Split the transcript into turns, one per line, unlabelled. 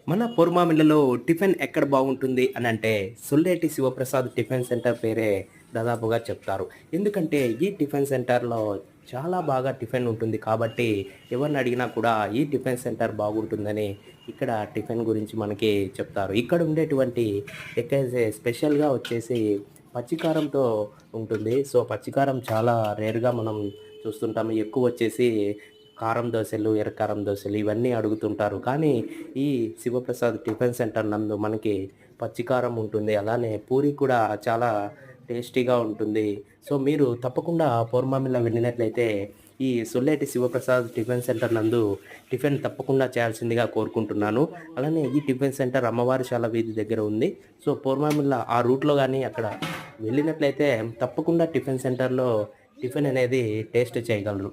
మన పొరుమామిళ్ళలో టిఫిన్ ఎక్కడ బాగుంటుంది అని అంటే సొల్లేటి శివప్రసాద్ టిఫిన్ సెంటర్ పేరే దాదాపుగా చెప్తారు. ఎందుకంటే ఈ టిఫిన్ సెంటర్‌లో చాలా బాగా టిఫిన్ ఉంటుంది కాబట్టి ఎవరిని అడిగినా కూడా ఈ టిఫిన్ సెంటర్ బాగుంటుందని ఇక్కడ టిఫిన్ గురించి మనకి చెప్తారు. ఇక్కడ ఉండేటువంటి స్పెషల్‌గా వచ్చేసి పచ్చికారంతో ఉంటుంది. సో, పచ్చికారం చాలా రేర్‌గా మనం చూస్తుంటాము. ఎక్కువొచ్చేసి కారం దోసెలు, ఎర్రకారం దోసెలు ఇవన్నీ అడుగుతుంటారు. కానీ ఈ శివప్రసాద్ టిఫిన్ సెంటర్ నందు మనకి పచ్చికారం ఉంటుంది. అలానే పూరి కూడా చాలా టేస్టీగా ఉంటుంది. సో, మీరు తప్పకుండా పౌర్ణమిలో వెళ్ళినట్లయితే ఈ సొల్లేటి శివప్రసాద్ టిఫిన్ సెంటర్ నందు టిఫిన్ తప్పకుండా చేయాల్సిందిగా కోరుకుంటున్నాను. అలానే ఈ టిఫిన్ సెంటర్ అమ్మవారిశాల వీధి దగ్గర ఉంది. సో, పౌర్ణమిల ఆ రూట్‌లో గాని అక్కడ వెళ్ళినట్లయితే తప్పకుండా టిఫిన్ సెంటర్‌లో టిఫిన్ అనేది టేస్ట్ చేయగలరు.